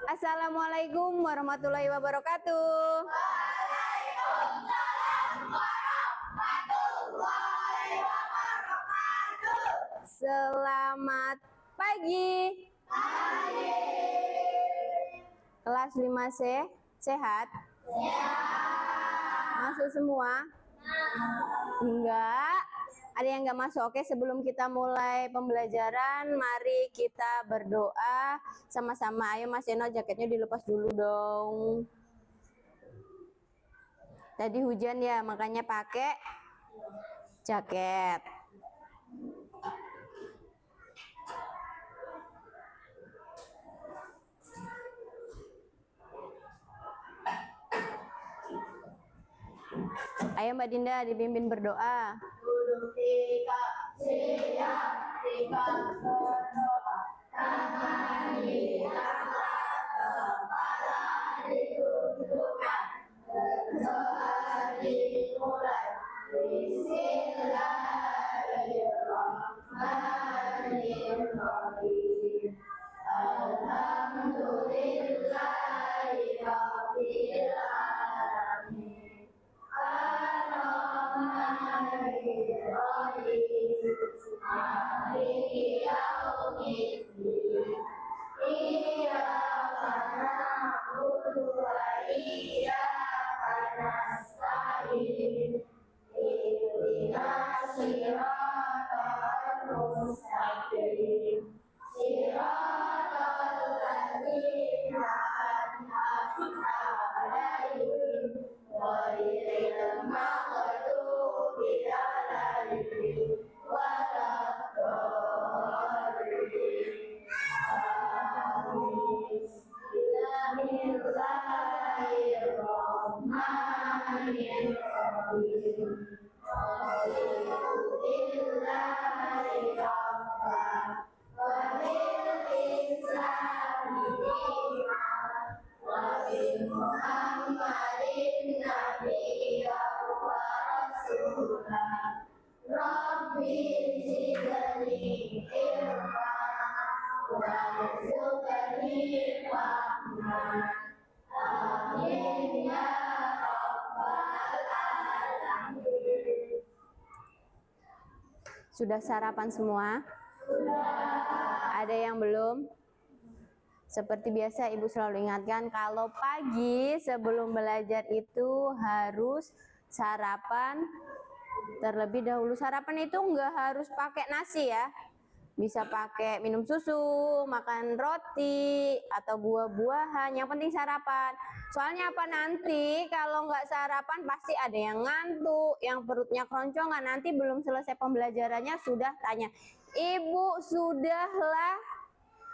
Assalamualaikum warahmatullahi wabarakatuh. Selamat pagi. Kelas 5C sehat? Masuk semua? Enggak. Ada yang nggak masuk? Oke, sebelum kita mulai pembelajaran, mari kita berdoa sama-sama. Ayo Mas Eno, jaketnya dilepas dulu dong. Tadi hujan ya, makanya pakai jaket. Ayo Mbak Dinda, dipimpin berdoa. Duduk siap berdoa. Tangan diangkat, kepala ditundukkan. Berdoa dimulai. Bismillahirrahmanirrahim. Alhamdulillahirabbil alamin. Ar-Rahmanir-Rahim. Maliki yaumiddin. Iyyaka na'budu wa iyyaka nasta'in. Ihdinas siratal mustaqim. Siratal ladzina an'amta 'alaihim ghairil maghdubi 'alaihim waladdallin. Amin. Bismillahirrahmanirrahim. Alhamdulillahi rabbil wa bil islami dinan wa bi Muhammadin nabiyyan wa rasulah. Rabbi zidni ilma warzuqni fahma. Amin ya rabbal alamin. Sudah sarapan semua? Ada yang belum? Seperti biasa Ibu selalu ingatkan, kalau pagi sebelum belajar itu harus sarapan terlebih dahulu. Sarapan itu nggak harus pakai nasi ya. Bisa pakai minum susu, makan roti, atau buah-buahan. Yang penting sarapan. Soalnya apa, nanti kalau nggak sarapan pasti ada yang ngantuk, yang perutnya keroncongan. Nanti belum selesai pembelajarannya sudah tanya, Ibu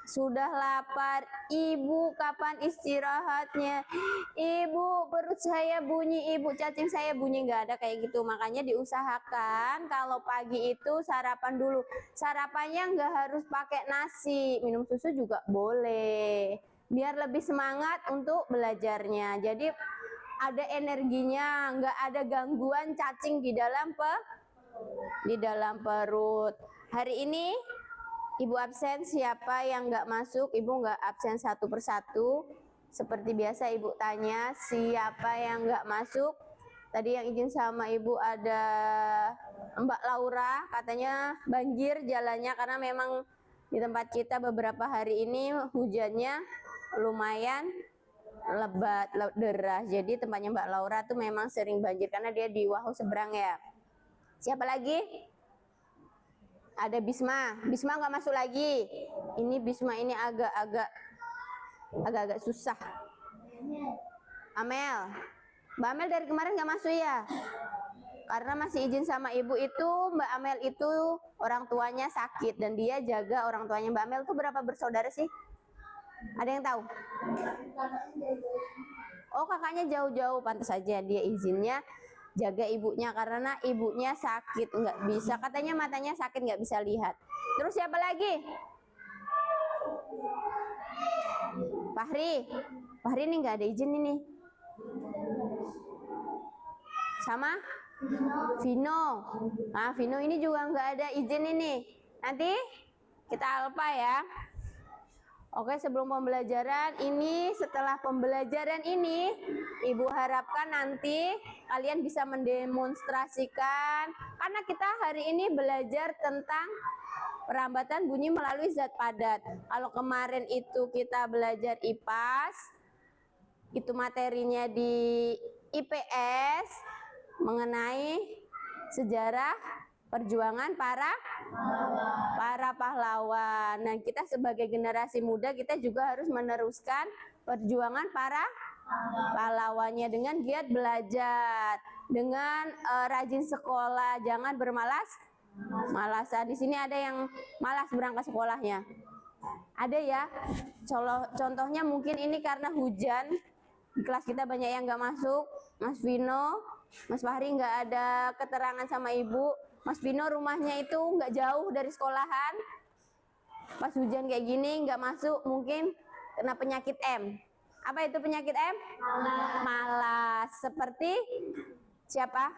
sudah lapar, Ibu kapan istirahatnya, Ibu perut saya bunyi, Ibu cacing saya bunyi. Nggak ada kayak gitu. Makanya diusahakan kalau pagi itu sarapan dulu. Sarapannya nggak harus pakai nasi, minum susu juga boleh, biar lebih semangat untuk belajarnya. Jadi ada energinya, nggak ada gangguan cacing di dalam perut. Hari ini Ibu absen, siapa yang nggak masuk? Ibu nggak absen satu persatu. Seperti biasa Ibu tanya, siapa yang nggak masuk? Tadi yang izin sama Ibu ada Mbak Laura, katanya banjir jalannya karena memang di tempat kita beberapa hari ini hujannya lumayan lebat, deras. Jadi tempatnya Mbak Laura tuh memang sering banjir karena dia di Wahau seberang ya. Siapa lagi? Ada Bisma. Bisma nggak masuk lagi. Ini Bisma ini agak-agak susah. Amel. Mbak Amel dari kemarin nggak masuk ya? Karena masih izin sama ibu itu, Mbak Amel itu orang tuanya sakit dan dia jaga orang tuanya. Mbak Amel tuh berapa bersaudara sih? Ada yang tahu? Oh, kakaknya jauh-jauh, pantas saja dia izinnya jaga ibunya karena ibunya sakit, nggak bisa, katanya matanya sakit nggak bisa lihat. Terus siapa lagi? Fahri ini nggak ada izin ini. Sama Vino. Nah, Vino ini juga nggak ada izin ini. Nanti kita alfa ya. Oke, sebelum pembelajaran ini, setelah pembelajaran ini, Ibu harapkan nanti kalian bisa mendemonstrasikan, karena kita hari ini belajar tentang perambatan bunyi melalui zat padat. Kalau kemarin itu kita belajar IPAS, itu materinya di IPS mengenai sejarah perjuangan para pahlawan. Nah, kita sebagai generasi muda kita juga harus meneruskan perjuangan para pahlawannya dengan giat belajar, dengan rajin sekolah, jangan bermalas-malasan. Di sini ada yang malas berangkat sekolahnya. Ada ya. Contohnya mungkin ini karena hujan. Di kelas kita banyak yang nggak masuk. Mas Vino, Mas Fahri nggak ada keterangan sama ibu. Mas Vino rumahnya itu nggak jauh dari sekolahan. Pas hujan kayak gini nggak masuk, mungkin kena penyakit M. Apa itu penyakit M? Malas. Seperti siapa?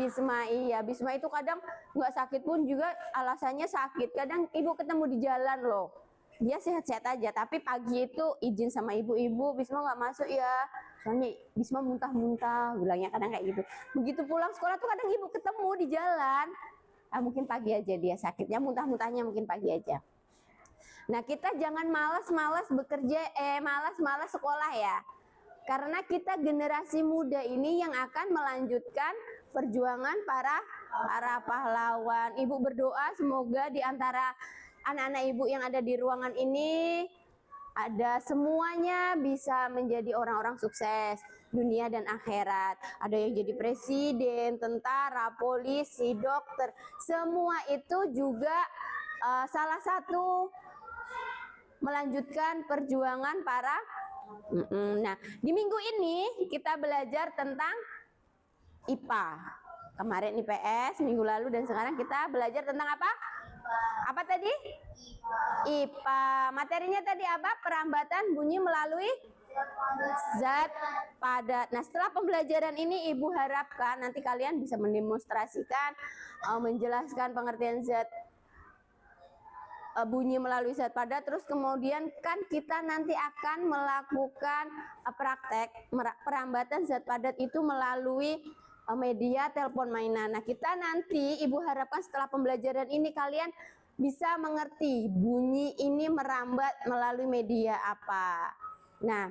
Bisma. Iya, Bisma itu kadang nggak sakit pun juga alasannya sakit. Kadang ibu ketemu di jalan loh. Dia sehat-sehat aja, tapi pagi itu izin sama ibu-ibu, Bisma nggak masuk ya, soalnya Bisma muntah-muntah, bilangnya kadang kayak gitu. Begitu pulang sekolah tuh kadang ibu ketemu di jalan, mungkin pagi aja dia sakitnya, muntah-muntahnya mungkin pagi aja. Nah, kita jangan malas-malas bekerja, malas-malas sekolah ya, karena kita generasi muda ini yang akan melanjutkan perjuangan para pahlawan. Ibu berdoa semoga di antara anak-anak ibu yang ada di ruangan ini ada semuanya bisa menjadi orang-orang sukses dunia dan akhirat. Ada yang jadi presiden, tentara, polisi, dokter. Semua itu juga salah satu melanjutkan perjuangan para. Nah, di minggu ini kita belajar tentang IPA. Kemarin IPS, minggu lalu dan sekarang kita belajar tentang apa? Apa tadi? IPA. Materinya tadi apa? Perambatan bunyi melalui zat padat. Nah, setelah pembelajaran ini Ibu harapkan nanti kalian bisa mendemonstrasikan, menjelaskan pengertian zat bunyi melalui zat padat. Terus kemudian kan kita nanti akan melakukan praktek perambatan zat padat itu melalui media telepon mainan. Nah, kita nanti Ibu harapkan setelah pembelajaran ini kalian bisa mengerti bunyi ini merambat melalui media apa. Nah,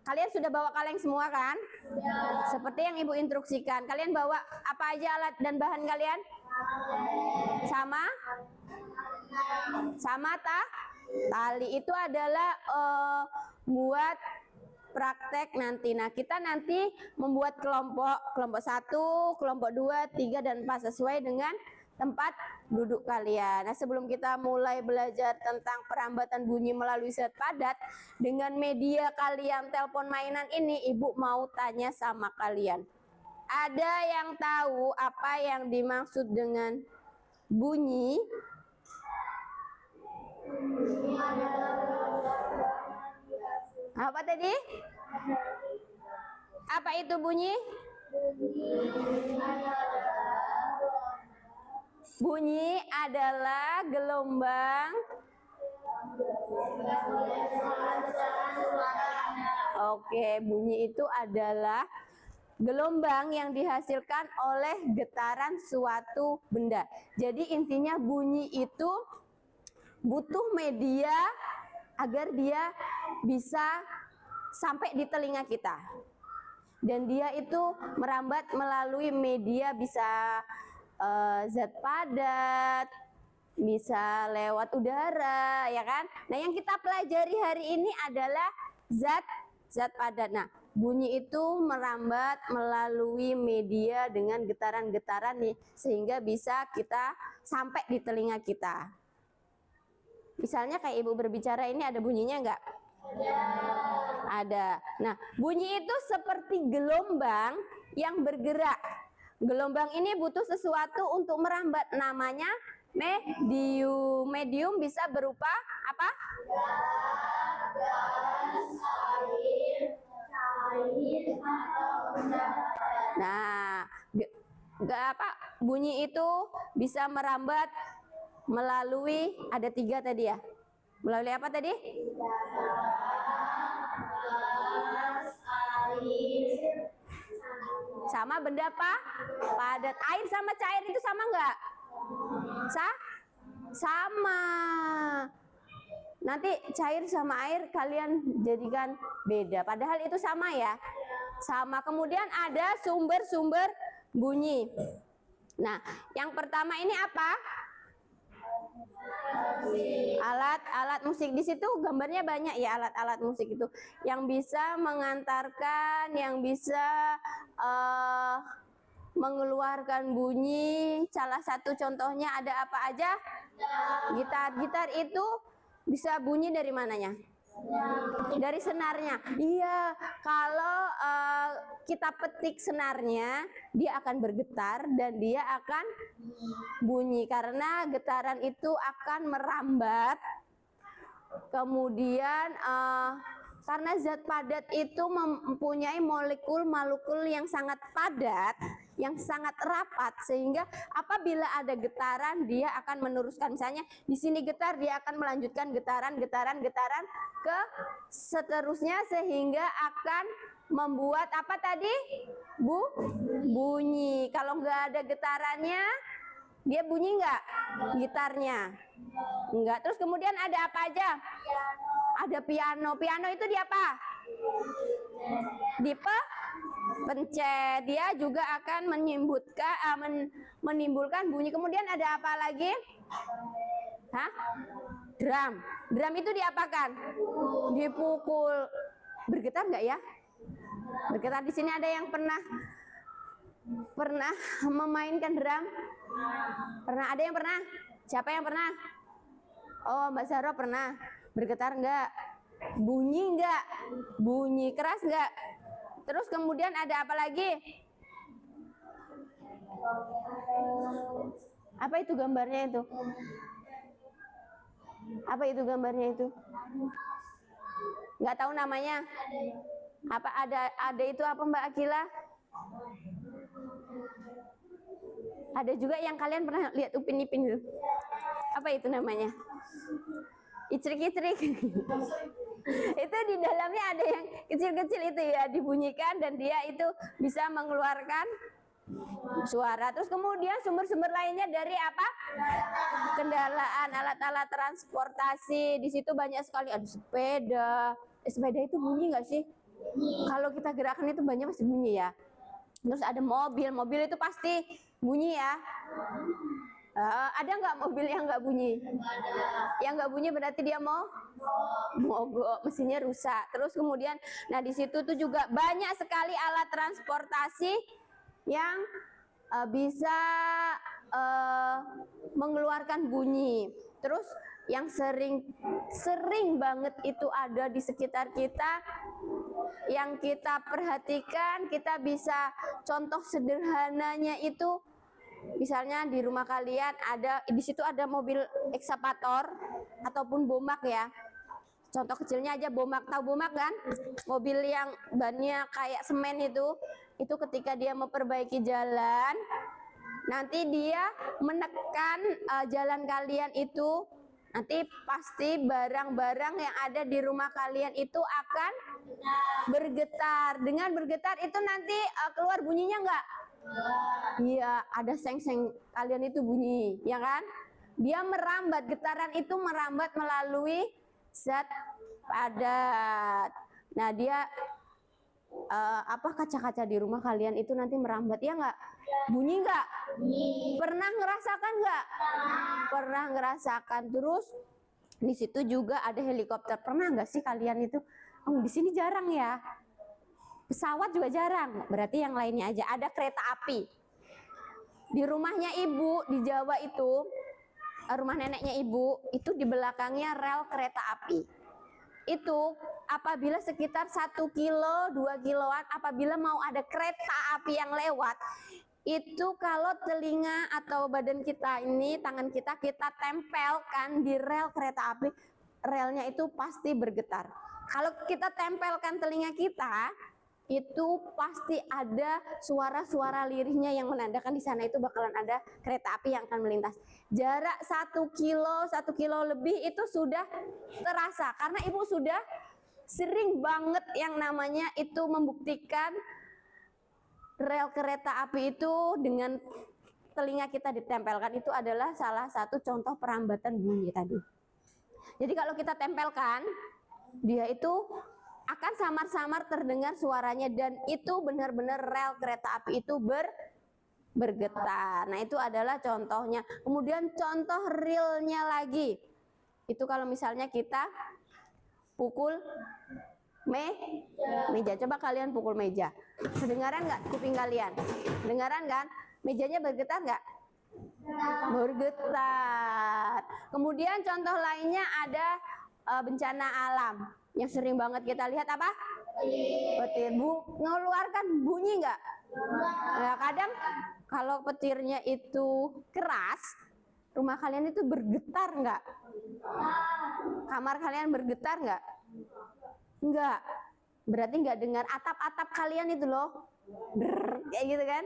kalian sudah bawa kaleng semua kan? Ya. Seperti yang Ibu instruksikan. Kalian bawa apa aja alat dan bahan kalian? Sama tali. Itu adalah buat praktek nanti. Nah, kita nanti membuat kelompok 1, kelompok 2, 3, dan 4 sesuai dengan tempat duduk kalian. Nah, sebelum kita mulai belajar tentang perambatan bunyi melalui zat padat dengan media kalian telepon mainan ini, Ibu mau tanya sama kalian. Ada yang tahu apa yang dimaksud dengan bunyi? Apa tadi? Apa itu bunyi? Bunyi adalah gelombang. Oke, bunyi itu adalah gelombang yang dihasilkan oleh getaran suatu benda. Jadi intinya bunyi itu butuh media agar dia bisa sampai di telinga kita. Dan dia itu merambat melalui media, bisa zat padat, bisa lewat udara, ya kan? Nah, yang kita pelajari hari ini adalah zat padat. Nah, bunyi itu merambat melalui media dengan getaran-getaran nih, sehingga bisa kita sampai di telinga kita. Misalnya kayak Ibu berbicara ini ada bunyinya enggak? Ada. Nah, bunyi itu seperti gelombang yang bergerak. Gelombang ini butuh sesuatu untuk merambat, namanya medium. Medium bisa berupa apa? Nah, bunyi itu bisa merambat melalui, ada 3 tadi ya. Melalui apa tadi? gas, air, Sama benda apa? Padat. Air sama cair itu sama nggak? Sama. Nanti cair sama air kalian jadikan beda. Padahal itu sama ya. Sama. Kemudian ada sumber-sumber bunyi. Nah, yang pertama ini apa? Alat-alat musik. Di situ gambarnya banyak ya, alat-alat musik itu yang bisa mengantarkan, yang bisa mengeluarkan bunyi. Salah satu contohnya ada apa aja? Gitar. Gitar itu bisa bunyi dari mananya? Dari senarnya. Iya, kalau kita petik senarnya, dia akan bergetar dan dia akan bunyi karena getaran itu akan merambat. Kemudian karena zat padat itu mempunyai molekul-molekul yang sangat padat, yang sangat rapat, sehingga apabila ada getaran dia akan meneruskan. Misalnya di sini getar, dia akan melanjutkan getaran ke seterusnya sehingga akan membuat apa tadi? Bunyi. Kalau nggak ada getarannya, dia bunyi nggak gitarnya? Enggak. Terus kemudian ada apa aja? Ada piano. Piano itu di apa? Pencet. Dia juga akan menimbulkan bunyi. Kemudian ada apa lagi? Drum. Drum itu diapakan? Dipukul. Bergetar nggak ya? Bergetar. Di sini ada yang pernah memainkan drum? Pernah? Ada yang pernah? Siapa yang pernah? Oh, Mbak Zahra pernah. Bergetar enggak? Bunyi enggak? Bunyi keras enggak? Terus kemudian ada apa lagi? Apa itu gambarnya itu? Apa itu gambarnya itu? Enggak tahu namanya? Apa ada itu apa Mbak Akila? Ada juga yang kalian pernah lihat Upin Ipin itu? Apa itu namanya? Icrik-icrik. Itu di dalamnya ada yang kecil-kecil itu ya, dibunyikan dan dia itu bisa mengeluarkan suara. Terus kemudian sumber-sumber lainnya dari apa? Kendaraan, alat-alat transportasi. Di situ banyak sekali, ada sepeda. Sepeda itu bunyi nggak sih? Kalau kita gerakan itu banyak pasti bunyi ya. Terus ada mobil itu pasti bunyi ya. Ada nggak mobil yang nggak bunyi? Yang nggak bunyi berarti dia mogok, mesinnya rusak. Terus kemudian, nah di situ tuh juga banyak sekali alat transportasi yang bisa mengeluarkan bunyi. Terus yang sering banget itu ada di sekitar kita, yang kita perhatikan, kita bisa contoh sederhananya itu. Misalnya di rumah kalian ada, di situ ada mobil ekskavator ataupun bomak ya. Contoh kecilnya aja bomak, tahu bomak kan? Mobil yang bannya kayak semen itu ketika dia memperbaiki jalan, nanti dia menekan jalan kalian itu, nanti pasti barang-barang yang ada di rumah kalian itu akan bergetar. Dengan bergetar itu nanti keluar bunyinya enggak? Iya, ada seng-seng kalian itu bunyi, ya kan? Dia merambat, getaran itu merambat melalui zat padat. Nah, dia kaca-kaca di rumah kalian itu nanti merambat, ya nggak? Bunyi nggak? Pernah ngerasakan nggak? Pernah ngerasakan. Terus di situ juga ada helikopter. Pernah nggak sih kalian itu? Oh, di sini jarang ya. Pesawat juga jarang, berarti yang lainnya aja. Ada kereta api. Di rumahnya ibu di Jawa itu, rumah neneknya ibu, itu di belakangnya rel kereta api. Itu apabila sekitar 1 kilo, 2 kiloan, apabila mau ada kereta api yang lewat, itu kalau telinga atau badan kita ini, tangan kita tempelkan di rel kereta api, relnya itu pasti bergetar. Kalau kita tempelkan telinga kita, itu pasti ada suara-suara lirihnya yang menandakan di sana itu bakalan ada kereta api yang akan melintas. Jarak 1 kilo lebih itu sudah terasa karena ibu sudah sering banget yang namanya itu membuktikan rel kereta api itu dengan telinga kita ditempelkan. Itu adalah salah satu contoh perambatan bunyi tadi. Jadi kalau kita tempelkan, dia itu akan samar-samar terdengar suaranya dan itu benar-benar rel kereta api itu bergetar. Nah, itu adalah contohnya. Kemudian contoh realnya lagi. Itu kalau misalnya kita pukul meja. Coba kalian pukul meja. Kedengaran nggak kuping kalian? Kedengaran kan? Mejanya bergetar nggak? Bergetar. Kemudian contoh lainnya ada bencana alam yang sering banget kita lihat apa? Petir. Mengeluarkan bunyi nggak? Nah, kadang kalau petirnya itu keras, rumah kalian itu bergetar nggak? Kamar kalian bergetar nggak? Nggak. Berarti nggak dengar atap-atap kalian itu loh. Kayak gitu kan?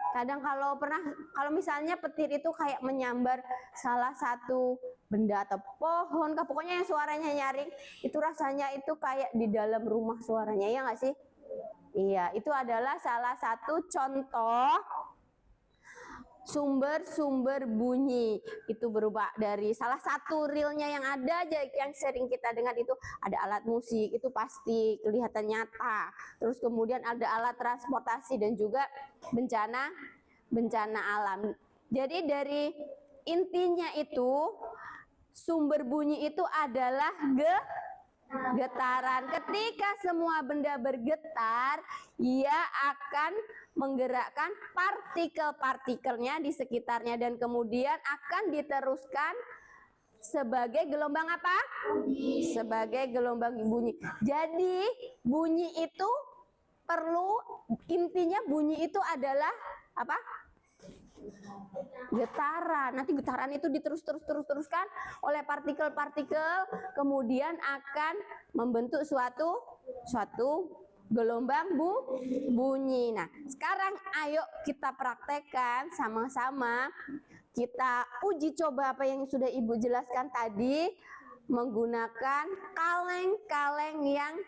Kadang kalau misalnya petir itu kayak menyambar salah satu benda atau pohon, pokoknya yang suaranya nyaring, itu rasanya itu kayak di dalam rumah suaranya, ya nggak sih? Iya, itu adalah salah satu contoh sumber-sumber bunyi. Itu berubah dari salah satu realnya yang ada aja yang sering kita dengar itu ada alat musik, itu pasti kelihatan nyata. Terus kemudian ada alat transportasi dan juga bencana alam. Jadi dari intinya itu sumber bunyi itu adalah getaran. Ketika semua benda bergetar, ia akan menggerakkan partikel-partikelnya di sekitarnya dan kemudian akan diteruskan sebagai gelombang apa? Sebagai gelombang bunyi. Jadi bunyi itu intinya bunyi itu adalah apa? Getaran. Nanti getaran itu diteruskan oleh partikel-partikel, kemudian akan membentuk suatu gelombang bunyi. Nah, sekarang ayo kita praktekkan sama-sama. Kita uji coba apa yang sudah Ibu jelaskan tadi menggunakan kaleng-kaleng yang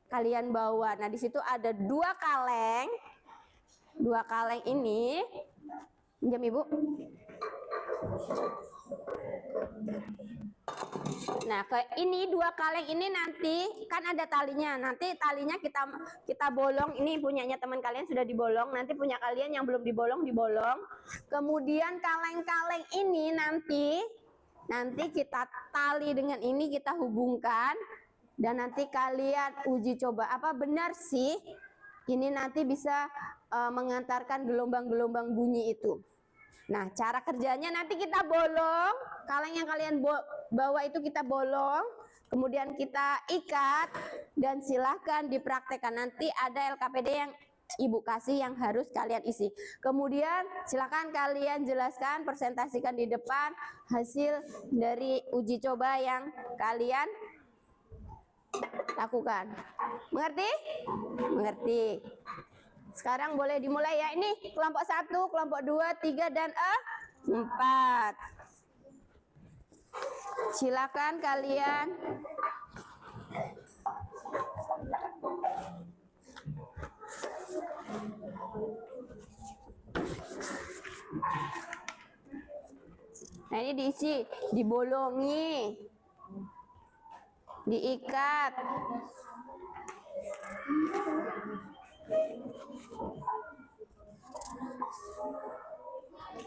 kalian bawa. Nah, di situ ada 2 kaleng. 2 kaleng ini, pinjam Ibu. Nah, ini 2 kaleng ini nanti kan ada talinya. Nanti talinya kita bolong. Ini punyanya teman kalian sudah dibolong. Nanti punya kalian yang belum dibolong. Kemudian kaleng-kaleng ini nanti kita tali dengan ini, kita hubungkan dan nanti kalian uji coba apa benar sih ini nanti bisa mengantarkan gelombang-gelombang bunyi itu. Nah, cara kerjanya nanti kita bolong, kaleng yang kalian bawa itu kita bolong, kemudian kita ikat dan silahkan dipraktekkan. Nanti ada LKPD yang Ibu kasih yang harus kalian isi. Kemudian silahkan kalian jelaskan, presentasikan di depan hasil dari uji coba yang kalian lakukan. Mengerti? Mengerti. Sekarang boleh dimulai ya. Ini kelompok 1, kelompok 2, 3, dan 4. Silakan kalian. Nah, ini diisi, dibolongi, diikat.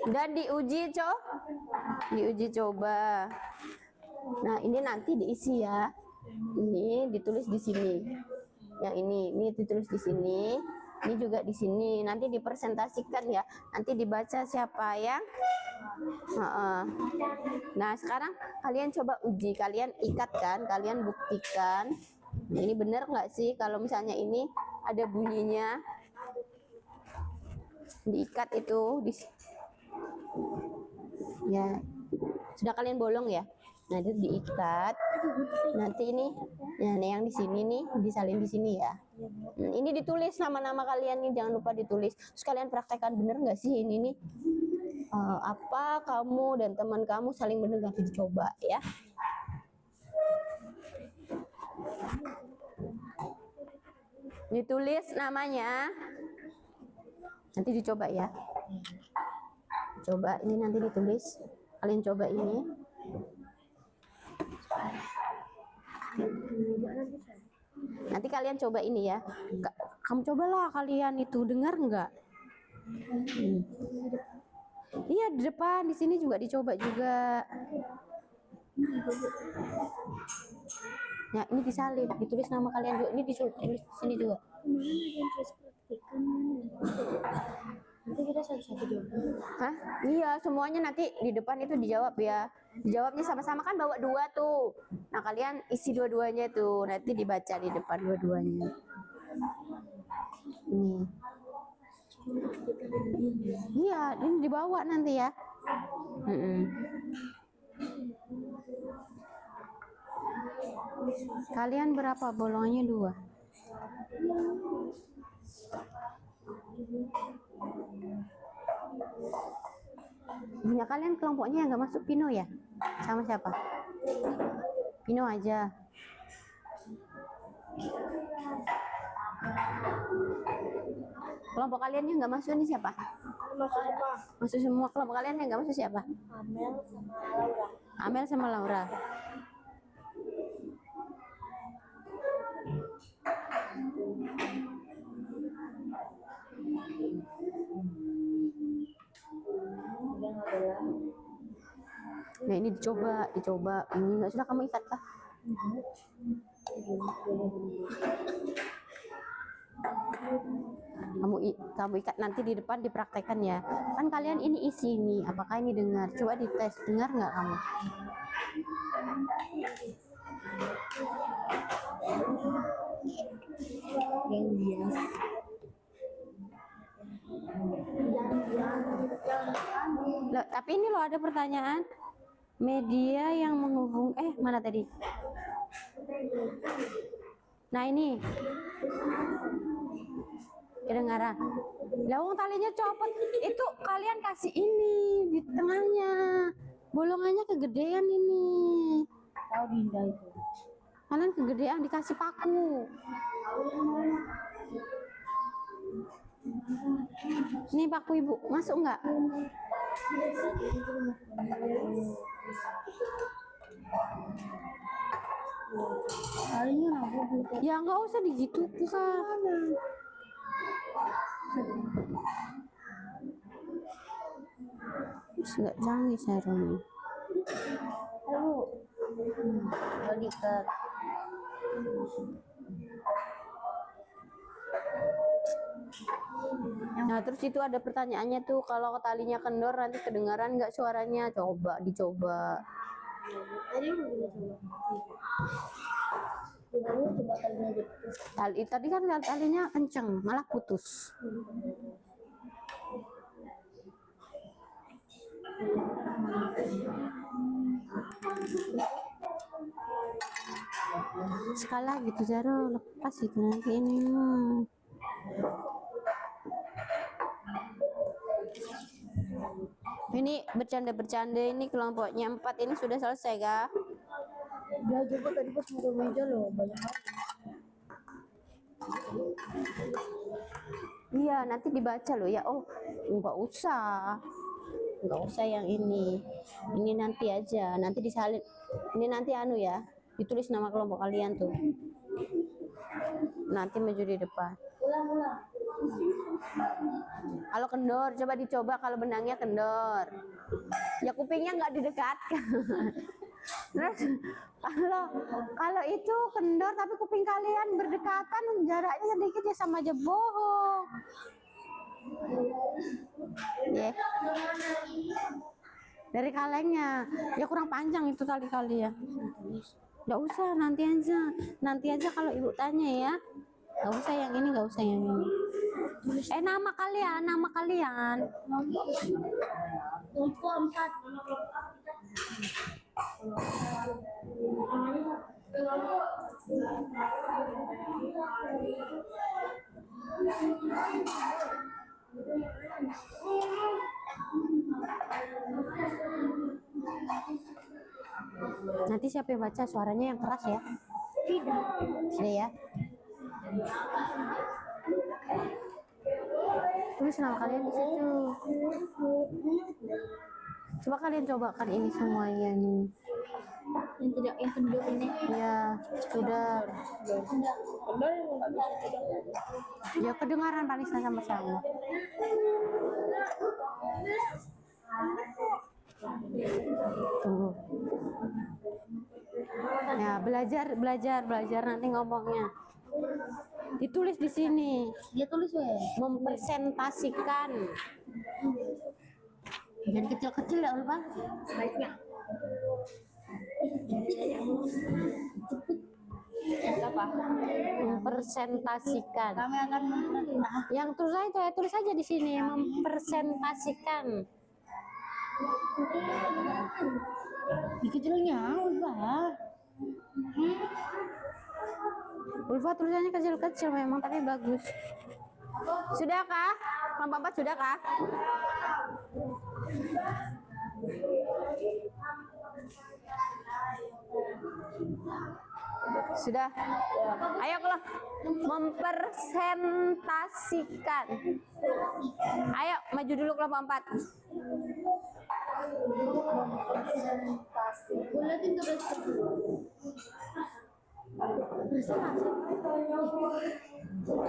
Dan diuji coba. Nah, ini nanti diisi ya. Ini ditulis di sini. Yang ini ditulis di sini. Ini juga di sini. Nanti dipresentasikan ya. Nanti dibaca siapa yang. Nah, sekarang kalian coba uji. Kalian ikatkan, kalian buktikan. Nah, ini benar nggak sih kalau misalnya ini ada bunyinya? Diikat itu ya. Sudah kalian bolong ya. Nah, itu diikat. Nanti ini, ya nih yang di sini nih disalin di sini ya. Ini ditulis nama-nama kalian nih, jangan lupa ditulis. Terus kalian praktekkan bener nggak sih ini nih? Apa kamu dan teman kamu saling mendengar, dicoba ya. Ditulis namanya, nanti dicoba ya. Coba ini nanti ditulis, kalian coba ini. Nanti kalian coba ini ya. Kamu cobalah kalian itu, dengar nggak? Iya di depan, di sini juga dicoba juga. Ya ini disalin, ditulis nama kalian juga. Ini ditulis di sini juga. Nanti kita satu-satu jawab. Hah? Iya, semuanya nanti di depan itu dijawab ya. Dijawabnya sama-sama kan bawa 2 tuh. Nah, kalian isi dua-duanya tuh. Nanti dibaca di depan dua-duanya. Ini. Iya, ini dibawa nanti ya. Kalian berapa? Bolongannya 2. Punya kalian kelompoknya yang nggak masuk Pino ya? Sama siapa? Pino aja. Kelompok kalian yang nggak masuk ini siapa? Masuk semua. Kelompok kalian yang nggak masuk siapa? Amel sama Laura. Nah ini dicoba. Ini nggak sudah kamu ikat kah? Kamu ikat nanti di depan dipraktekkan ya. Kan kalian ini isi ini. Apakah ini dengar? Coba dites, dengar nggak kamu? Yang biasa. Loh, tapi ini loh ada pertanyaan. Media yang menghubung mana tadi? Nah ini kedengaran. Lah wong talinya copot. Itu kalian kasih ini di tengahnya. Bolongannya kegedean ini. Tahu Dinda itu. Kalian kegedean dikasih paku. Ini paku ibu, masuk nggak? Ya nggak usah digitu kan. Nggak canggih sarungnya. Diikat. Nah terus itu ada pertanyaannya tuh, kalau talinya kendor nanti kedengaran nggak suaranya? Dicoba. Tadi udah kita coba talinya putus. Tadi kan talinya kenceng, malah putus. Sekali lagi tuh Zaro, lepas itu nanti ini. Ini bercanda ini kelompoknya 4 ini sudah selesai kah? Dia juga tadi pas mau meja loh, banyak banget. Iya, nanti dibaca loh ya. Oh, nggak usah yang ini nanti aja, nanti disalin. Ini nanti ya, ditulis nama kelompok kalian tuh. Nanti maju di depan. Ulang. Kalau kendor, coba dicoba kalau benangnya kendor. Ya kupingnya nggak didekatkan. Terus kalau itu kendor tapi kuping kalian berdekatan, jaraknya sedikit ya sama aja bohong. Ya. Dari kalengnya, ya kurang panjang itu tali ya. Nggak usah, nanti aja kalau ibu tanya ya. Nggak usah yang ini, nama kalian. Kelompok 4. Nanti siapa yang baca, suaranya yang keras ya? Tidak ya? Tulis nama kalian di situ. Coba kalian cobakan ini semuanya nih. Yang tidak, yang penduduk ini. Ya, sudah. Ya kedengaran Vanessa sama-sama. Tunggu. Ya, belajar nanti ngomongnya. Ditulis di sini. Dia tulis weh. Mempresentasikan. Jadi kecil-kecil ya Ulfa. Baiknya. Apa? Mempresentasikan. Kami akan mempresentasikan. Yang tulis aja di sini, mempresentasikan. Di kecilnya Ulfa. Ulfa tulisannya kecil-kecil memang, tapi bagus. Sudahkah? Kelompok 4 sudahkah? Sudah. Ayo kalau mempresentasikan. Ayo maju dulu kelompok 4. Buletin tulis.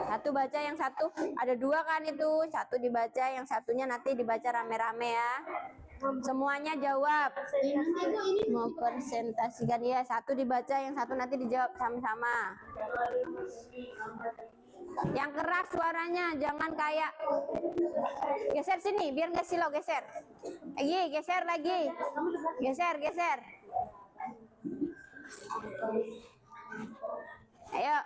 Satu baca, yang satu ada 2 kan itu, satu dibaca, yang satunya nanti dibaca rame-rame ya. Semuanya jawab. Mempresentasikan ya, satu dibaca, yang satu nanti dijawab sama-sama. Yang keras suaranya, jangan kayak geser sini biar nggak silau, geser. Lagi, geser lagi. Geser. Ayo.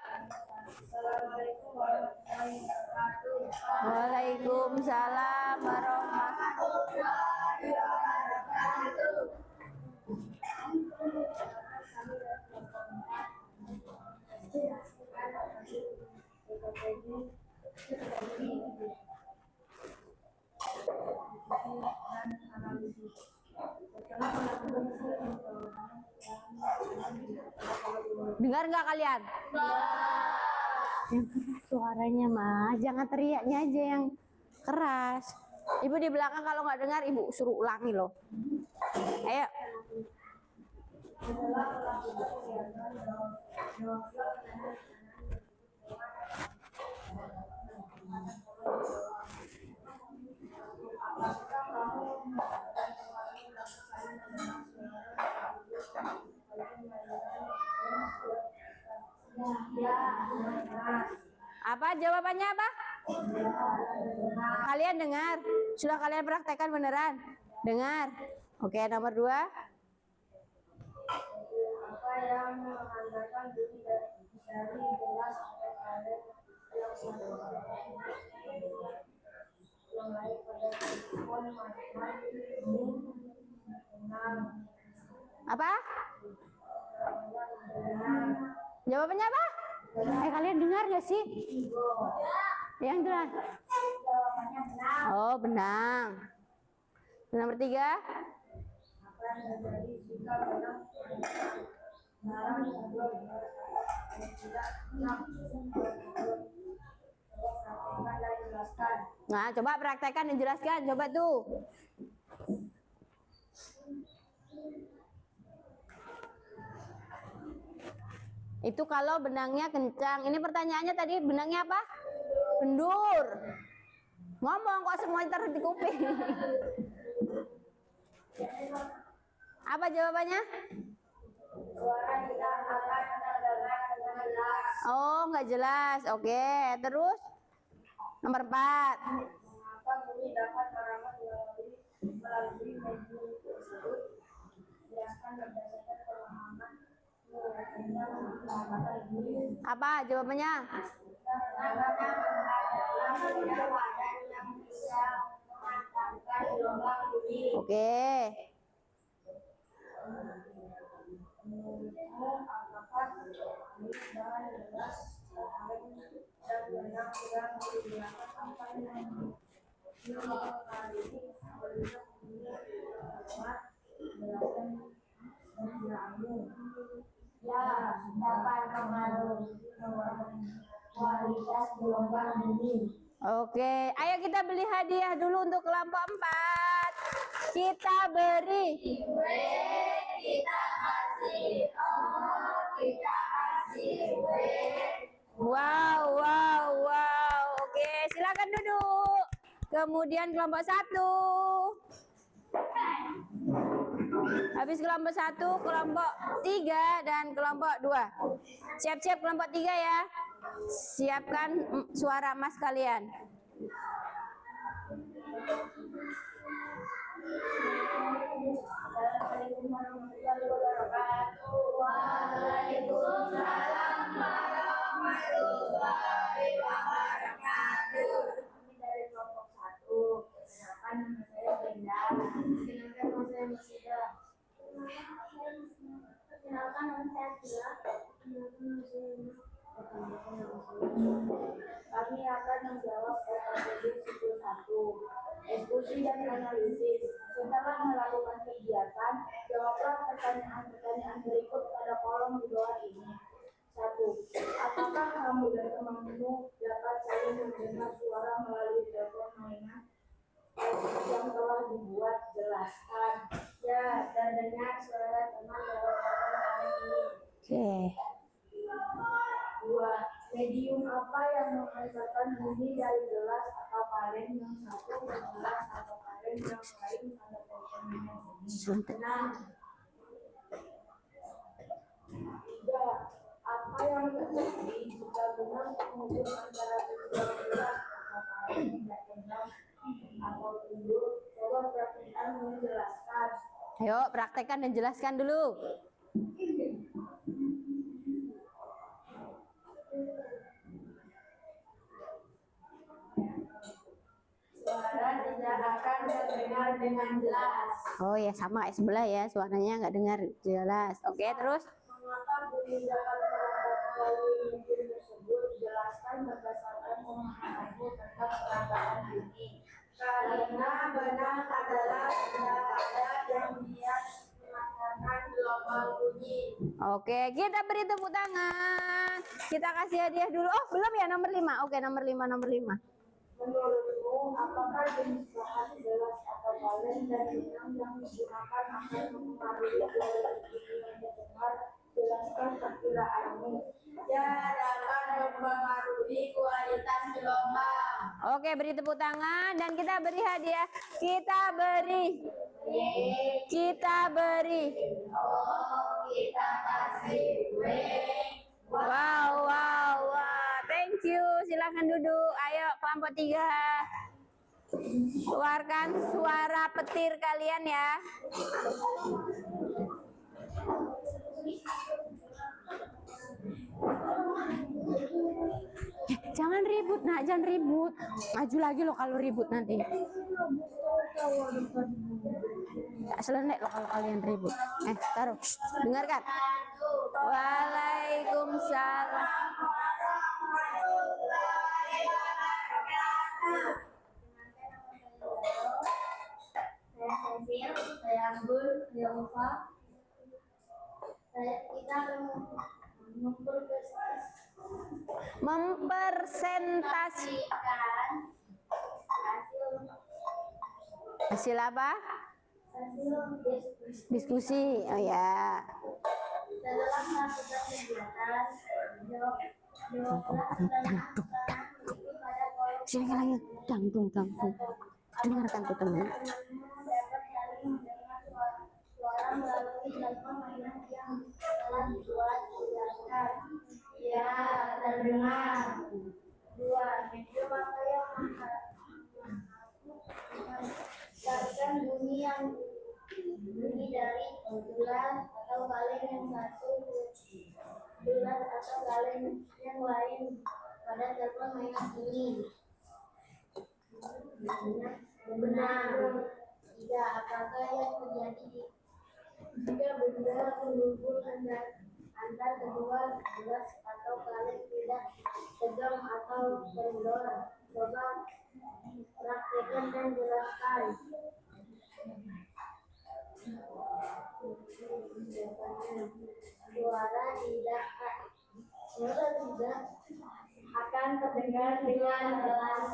Waalaikumsalam warahmatullahi wabarakatuh. Dengar nggak kalian? Yang keras suaranya mah, jangan teriaknya aja yang keras. Ibu di belakang kalau nggak dengar, ibu suruh ulangi loh. Ayo. Apa jawabannya apa? Kalian dengar? Sudah kalian praktekkan beneran? Dengar? Oke, nomor 2. Apa yang mengandalkan diri dari gelas yang lain pada telepon Apa? Jawabannya apa? Kalian dengar nggak sih? Yang jelas. Oh, benang. Nomor 3. apa yang terjadi jika benang Nah, coba praktekkan dan jelaskan. Coba tuh. Itu kalau benangnya kencang. Ini pertanyaannya tadi, benangnya apa? Bendur. Ngomong kok semua taruh di kuping. Apa jawabannya? Oh, nggak jelas. Oke, terus nomor 4. Mengapa bumi dapat merambat melalui medium tersebut? Jelaskan berdasarkan pemahaman pengamatan bumi. Apa jawabannya? Yang bisa mengantarkan gelombang bumi. Oke. Apakah apakah ini bahan jelas dan benang sudah menggunakan apa yang kali ini melihat ini amat jelaskan penggunaanmu. Ya, dapat mempengaruhi kualitas gelombang bumi. Oke, ayo kita beli hadiah dulu untuk kelompok 4. Kita beri. Kita kasih, oh kita kasih. Wow, wow, wow. Oke, silakan duduk. Kemudian kelompok 1. Habis kelompok 1, kelompok 3 dan kelompok 2. Siap-siap kelompok 3 ya. Siapkan suara emas kalian. Assalamualaikum warahmatullahi wabarakatuh. Waalaikumsalam warahmatullahi wabarakatuh. Kami dari kelompok 1. Kenalkan nama saya Brenda. Kenalkan nama saya Masida. Kenalkan nama saya Tila. Kenalkan nama saya Kami akan menjawab PKBD 1. Diskusi dan analisis. Setelah melakukan kegiatan, jawablah pertanyaan-pertanyaan berikut pada kolom di bawah ini. 1. Apakah kamu dan temanmu dapat saling mendengar suara melalui telepon mainan yang telah dibuat? Jelaskan. Ya, dan dengar suara teman lewat telepon kali ini. Oke. 2. Medium apa yang menghasilkan bunyi dari gelas atau kaleng yang satu ke gelas atau kaleng yang lain pada telepon ini? 6. 3. Apa yang terjadi jika benang penghubung antara kedua gelas atau kaleng tidak tegang atau tunduk? Coba praktekkan menjelaskan. Ayo, praktekkan dan jelaskan dulu. Suara tidak akan terdengar dengan jelas. Oh ya, sama kayak sebelah ya, suaranya nggak dengar jelas. Oke, terus? Mengapa bunyi dapat terangkat melalui medium tersebut? Jelaskan berdasarkan pemahamanmu tentang perangkatan bunyi. Karena benang adalah benda padat yang bias memancarkan gelombang bunyi. Oke, kita beri tepuk tangan. Kita kasih hadiah dulu. Oh, belum ya, nomor 5. Oke, nomor 5. Menurutmu, apakah jenis bahan gelas atau kaleng dan benang yang digunakan akan mempengaruhi kualitas bunyi yang terdengar? Jelaskan perkiraanmu. Ya, dapat mempengaruhi kualitas gelombang. Oke, beri tepuk tangan dan kita beri hadiah. Kita beri. Kita beri. Oh, kita kasih. Wow, wow, wow. Thank you. Silakan duduk. Ayo, kelompok 3. Keluarkan suara petir kalian ya. Jangan ribut, nak. Jangan ribut. Maju lagi lo kalau ribut nanti. Tak selenek lo kalau kalian ribut. Taruh. Shh, dengarkan. Waalaikumsalam. Saya Cecil, saya Abdul, saya Ufa. Kita akan Mempresentasikan hasil apa? hasil Diskusi. Oh ya. setelah melakukan kegiatan, jawablah pertanyaan pada kolom. Sini lagi. Dangdung. Dengarkan tuh teman. Dapat saling mendengar suara melalui telepon mainan yang telah dibuat. Jelaskan. Ya, terdengar. 2. Medium apa yang menghasilkan bunyi dari gelas atau kaleng yang satu gelas atau kaleng yang lain pada telepon mainan ini? Benar. 3. Apakah yang terjadi jika benda penghubung antar kedua gelas atau kaleng tidak tegang atau kendor. Coba praktekkan dan jelaskan. Suara tidak akan terdengar dengan jelas.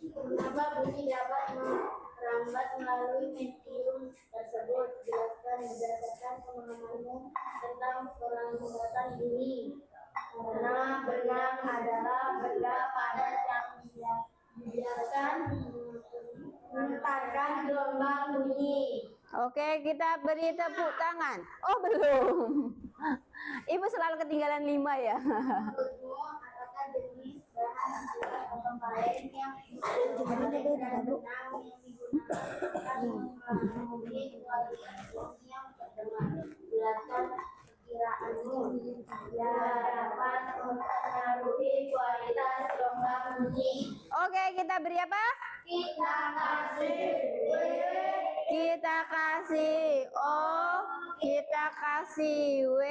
Mengapa bunyi dapat merambat melalui medium tersebut? Jelaskan berdasarkan pemahamanmu tentang perlambatan bunyi. Karena benang adalah benda padat yang dibiarkan mengeluarkan gelombang bunyi. Oke, kita beri tepuk tangan. Oh, belum. Ibu selalu ketinggalan 5 ya. Menurutmu, apakah jenis bahan alat atau kaleng yang digunakan yang digunakan mengurangi kualitas bunyi yang terdengar? Jelaskan perkiraanmu. Ya, dapat mempengaruhi kualitas gelombang bunyi. Oke, kita beri apa? Kita kasih Kita kasih O, kita kasih W.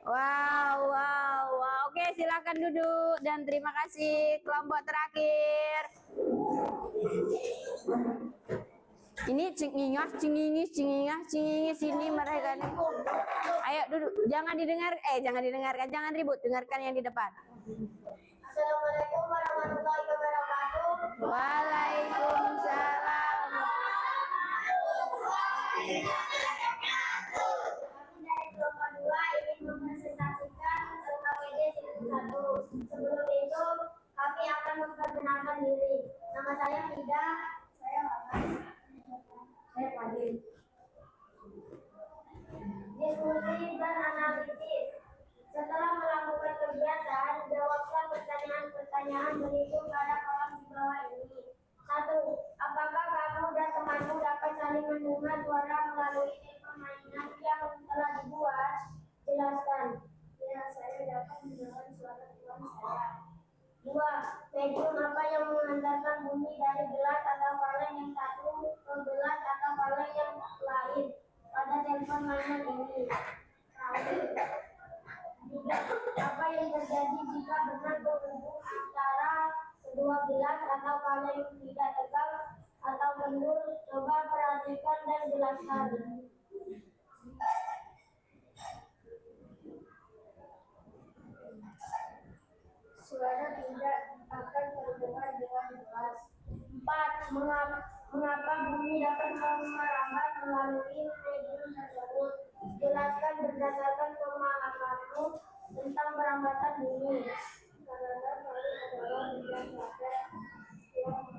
Wow, wow, wow. Oke, silakan duduk dan terima kasih kelompok terakhir. Ini cengingah, cengingis ini mereka nih. Ayo duduk, jangan didengarkan, jangan ribut, dengarkan yang di depan. Assalamualaikum warahmatullahi wabarakatuh. Waalaikumsalam. Kami dari kelompok 2 ingin mempresentasikan KWD Siswa 1. Sebelum itu, kami akan memperkenalkan diri. Nama saya Frida. Saya Wakas. Saya Fadil. Diskusi dan analisis. Setelah melakukan kegiatan, jawablah pertanyaan-pertanyaan berikut pada kolom di bawah ini. 1. Apakah kamu dan temanmu dapat saling mendengar suara melalui permainan yang telah dibuat? Jelaskan. Ya, saya dapat mendengar suara teman saya. 2. Medium apa yang mengantarkan bunyi dari gelas atau kaleng yang satu ke gelas atau kaleng yang lain pada telepon mainan ini? 3. Apa yang terjadi jika benang berhubung antara kedua gelas atau kaleng tidak tegang atau kendur? Coba perhatikan dan jelaskan. Suara tidak akan terdengar dengan jelas. 4. Mengapa bunyi dapat merambat melalui medium tersebut? Jelaskan berdasarkan pemahamanmu tentang perambatan bunyi. Karena paling adalah bidang padat yang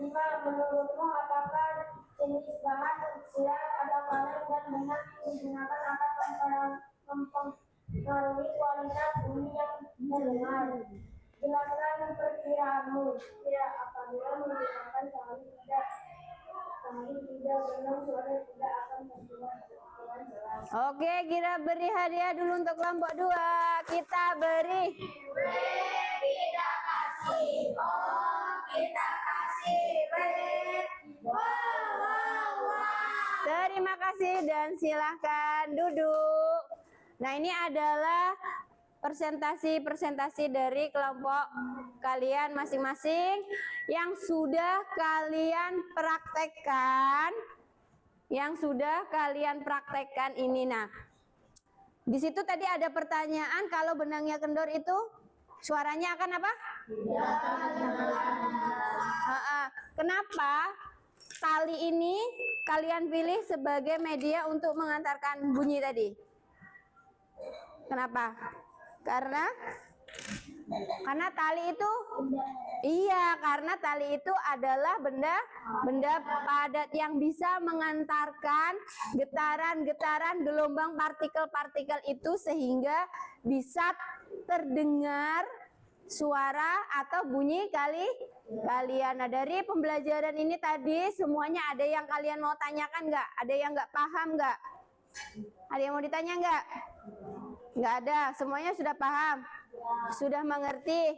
Lima, menurutmu apakah jenis bahan silat atau kaleng dan benang yang digunakan akan mempengaruhi kualitas bunyi yang terdengar? Jelaskan perkiraanmu. Ya, apabila menggunakan tali tidak benang suara tidak akan terdengar dengan jelas. Oke, kita beri hadiah dulu untuk kelompok 2. Kita beri. Kita kasih. Oh, kita kasih. Terima kasih dan silahkan duduk. Nah, ini adalah presentasi dari kelompok kalian masing-masing yang sudah kalian praktekkan, ini. Nah, di situ tadi ada pertanyaan, kalau benangnya kendor itu suaranya akan apa? Kenapa tali ini kalian pilih sebagai media untuk mengantarkan bunyi tadi? Kenapa? Karena tali itu, karena tali itu adalah benda padat yang bisa mengantarkan getaran-getaran gelombang partikel-partikel itu sehingga bisa terdengar suara atau bunyi kalian. Nah, dari pembelajaran ini tadi semuanya ada yang kalian mau tanyakan nggak? Ada yang nggak paham nggak? Ada yang mau ditanya nggak? Nggak ada, semuanya sudah paham, sudah mengerti.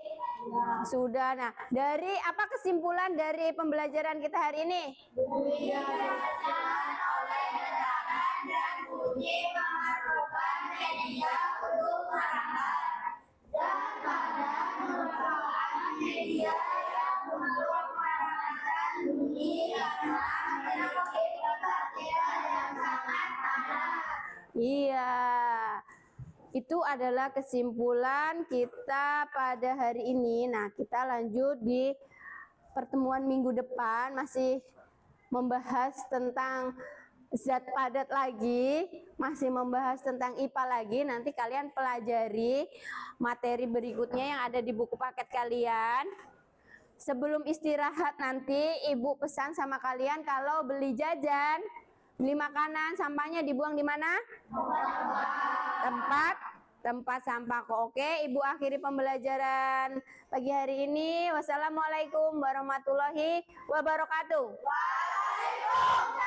Sudah. Nah, dari apa kesimpulan dari pembelajaran kita hari ini? Iya. Itu adalah kesimpulan kita pada hari ini. Nah, kita lanjut di pertemuan minggu depan masih membahas tentang zat padat lagi, masih membahas tentang IPA lagi. Nanti kalian pelajari materi berikutnya yang ada di buku paket kalian. Sebelum istirahat nanti Ibu pesan sama kalian kalau beli jajan, beli makanan, sampahnya dibuang di mana? Tempat sampah kok. Oke, Ibu akhiri pembelajaran pagi hari ini. Wassalamualaikum warahmatullahi wabarakatuh. Waalaikumsalam.